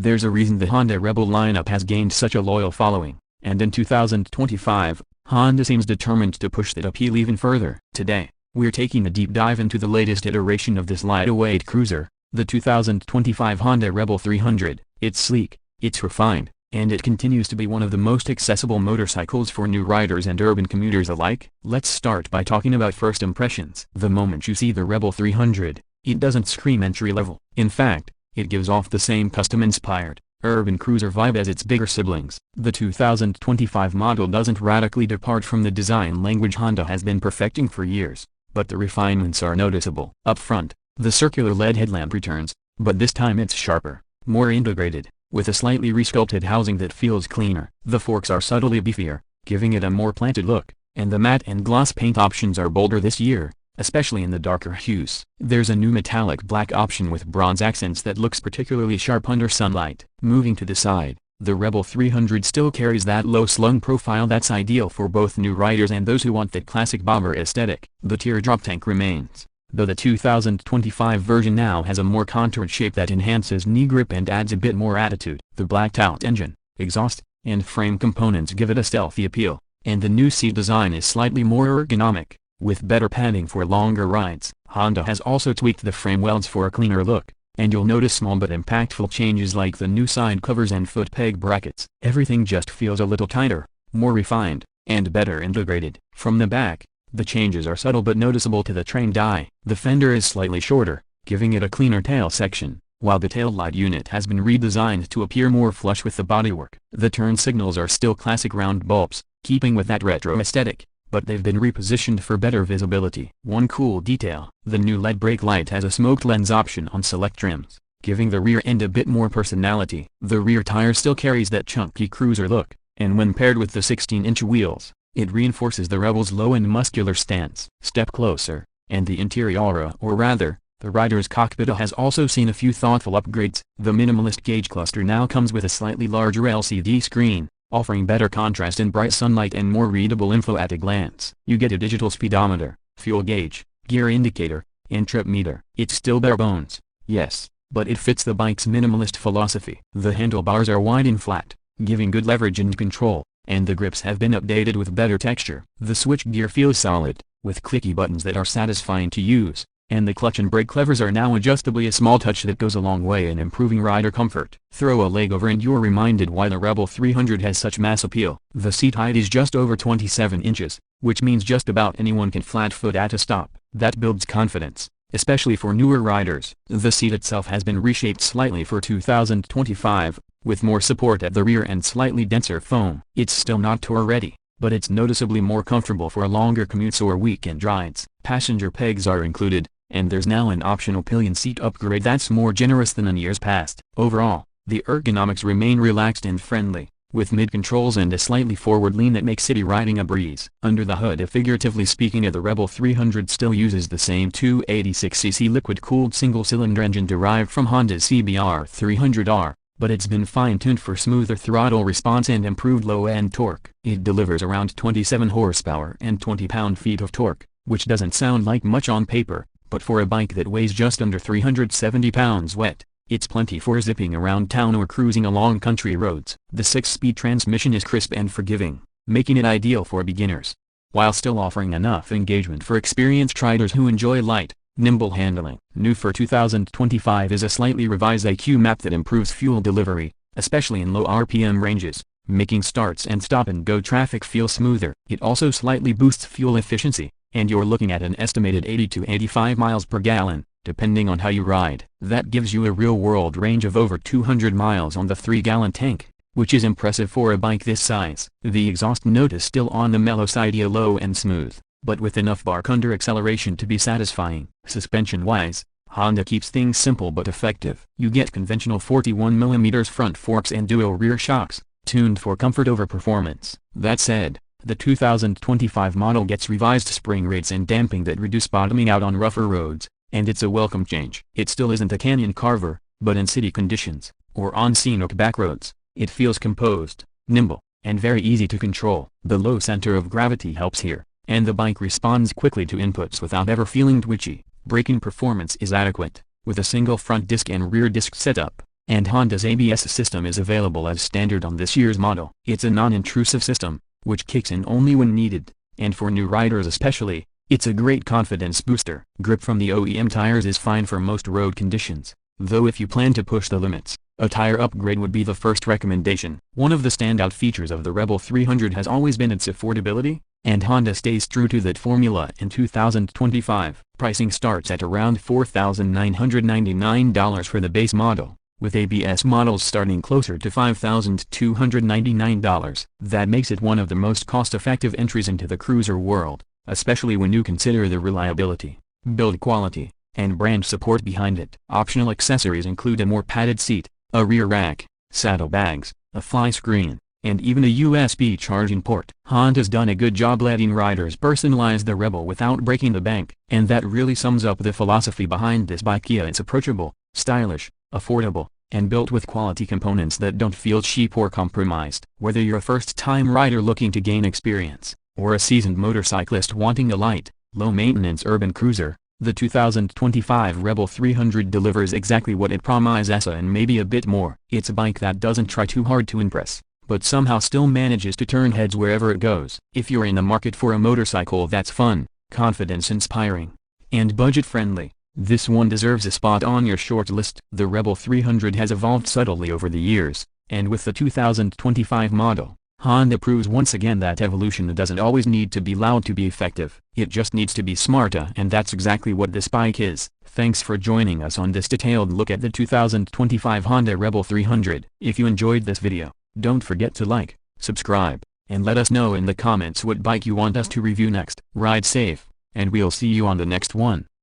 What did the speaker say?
There's a reason the Honda Rebel lineup has gained such a loyal following, and in 2025, Honda seems determined to push that appeal even further. Today, we're taking a deep dive into the latest iteration of this lightweight cruiser, the 2025 Honda Rebel 300. It's sleek, it's refined, and it continues to be one of the most accessible motorcycles for new riders and urban commuters alike. Let's start by talking about first impressions. The moment you see the Rebel 300, it doesn't scream entry level. In fact, it gives off the same custom-inspired, urban cruiser vibe as its bigger siblings. The 2025 model doesn't radically depart from the design language Honda has been perfecting for years, but the refinements are noticeable. Up front, the circular LED headlamp returns, but this time it's sharper, more integrated, with a slightly resculpted housing that feels cleaner. The forks are subtly beefier, giving it a more planted look, and the matte and gloss paint options are bolder this year, especially in the darker hues. There's a new metallic black option with bronze accents that looks particularly sharp under sunlight. Moving to the side, the Rebel 300 still carries that low-slung profile that's ideal for both new riders and those who want that classic bobber aesthetic. The teardrop tank remains, though the 2025 version now has a more contoured shape that enhances knee grip and adds a bit more attitude. The blacked-out engine, exhaust, and frame components give it a stealthy appeal, and the new seat design is slightly more ergonomic, with better padding for longer rides. Honda has also tweaked the frame welds for a cleaner look, and you'll notice small but impactful changes like the new side covers and foot peg brackets. Everything just feels a little tighter, more refined, and better integrated. From the back, the changes are subtle but noticeable to the trained eye. The fender is slightly shorter, giving it a cleaner tail section, while the taillight unit has been redesigned to appear more flush with the bodywork. The turn signals are still classic round bulbs, keeping with that retro aesthetic, but they've been repositioned for better visibility. One cool detail, the new LED brake light has a smoked lens option on select trims, giving the rear end a bit more personality. The rear tire still carries that chunky cruiser look, and when paired with the 16-inch wheels, it reinforces the Rebel's low and muscular stance. Step closer, and the interior, or rather, the rider's cockpit has also seen a few thoughtful upgrades. The minimalist gauge cluster now comes with a slightly larger LCD screen, offering better contrast in bright sunlight and more readable info at a glance. You get a digital speedometer, fuel gauge, gear indicator, and trip meter. It's still bare bones, yes, but it fits the bike's minimalist philosophy. The handlebars are wide and flat, giving good leverage and control, and the grips have been updated with better texture. The switch gear feels solid, with clicky buttons that are satisfying to use, and the clutch and brake levers are now adjustably, a small touch that goes a long way in improving rider comfort. Throw a leg over and you're reminded why the Rebel 300 has such mass appeal. The seat height is just over 27 inches, which means just about anyone can flat foot at a stop. That builds confidence, especially for newer riders. The seat itself has been reshaped slightly for 2025, with more support at the rear and slightly denser foam. It's still not tour ready, but it's noticeably more comfortable for longer commutes or weekend rides. Passenger pegs are included, and there's now an optional pillion seat upgrade that's more generous than in years past. Overall, the ergonomics remain relaxed and friendly, with mid-controls and a slightly forward lean that makes city riding a breeze. Under the hood, figuratively speaking, the Rebel 300 still uses the same 286cc liquid-cooled single-cylinder engine derived from Honda's CBR 300R, but it's been fine-tuned for smoother throttle response and improved low-end torque. It delivers around 27 horsepower and 20 pound-feet of torque, which doesn't sound like much on paper, but for a bike that weighs just under 370 pounds wet, it's plenty for zipping around town or cruising along country roads. The 6-speed transmission is crisp and forgiving, making it ideal for beginners, while still offering enough engagement for experienced riders who enjoy light, nimble handling. New for 2025 is a slightly revised IQ map that improves fuel delivery, especially in low RPM ranges, making starts and stop-and-go traffic feel smoother. It also slightly boosts fuel efficiency, and you're looking at an estimated 80 to 85 miles per gallon, depending on how you ride. That gives you a real-world range of over 200 miles on the 3-gallon tank, which is impressive for a bike this size. The exhaust note is still on the mellow side, low and smooth, but with enough bark under acceleration to be satisfying. Suspension-wise, Honda keeps things simple but effective. You get conventional 41mm front forks and dual rear shocks, tuned for comfort over performance. That said, the 2025 model gets revised spring rates and damping that reduce bottoming out on rougher roads, and it's a welcome change. It still isn't a canyon carver, but in city conditions, or on scenic back roads, it feels composed, nimble, and very easy to control. The low center of gravity helps here, and the bike responds quickly to inputs without ever feeling twitchy. Braking performance is adequate, with a single front disc and rear disc setup, and Honda's ABS system is available as standard on this year's model. It's a non-intrusive system, which kicks in only when needed, and for new riders especially, it's a great confidence booster. Grip from the OEM tires is fine for most road conditions, though if you plan to push the limits, a tire upgrade would be the first recommendation. One of the standout features of the Rebel 300 has always been its affordability, and Honda stays true to that formula in 2025. Pricing starts at around $4,999 for the base model, with ABS models starting closer to $5,299. That makes it one of the most cost-effective entries into the cruiser world, especially when you consider the reliability, build quality, and brand support behind it. Optional accessories include a more padded seat, a rear rack, saddlebags, a fly screen, and even a USB charging port. Honda's done a good job letting riders personalize the Rebel without breaking the bank, and that really sums up the philosophy behind this bike. It's approachable, stylish, affordable, and built with quality components that don't feel cheap or compromised. Whether you're a first-time rider looking to gain experience, or a seasoned motorcyclist wanting a light, low-maintenance urban cruiser, the 2025 Rebel 300 delivers exactly what it promises and maybe a bit more. It's a bike that doesn't try too hard to impress, but somehow still manages to turn heads wherever it goes. If you're in the market for a motorcycle that's fun, confidence-inspiring, and budget-friendly, this one deserves a spot on your short list. The Rebel 300 has evolved subtly over the years, and with the 2025 model, Honda proves once again that evolution doesn't always need to be loud to be effective. It just needs to be smarter, and that's exactly what this bike is. Thanks for joining us on this detailed look at the 2025 Honda Rebel 300. If you enjoyed this video, don't forget to like, subscribe, and let us know in the comments what bike you want us to review next. Ride safe, and we'll see you on the next one.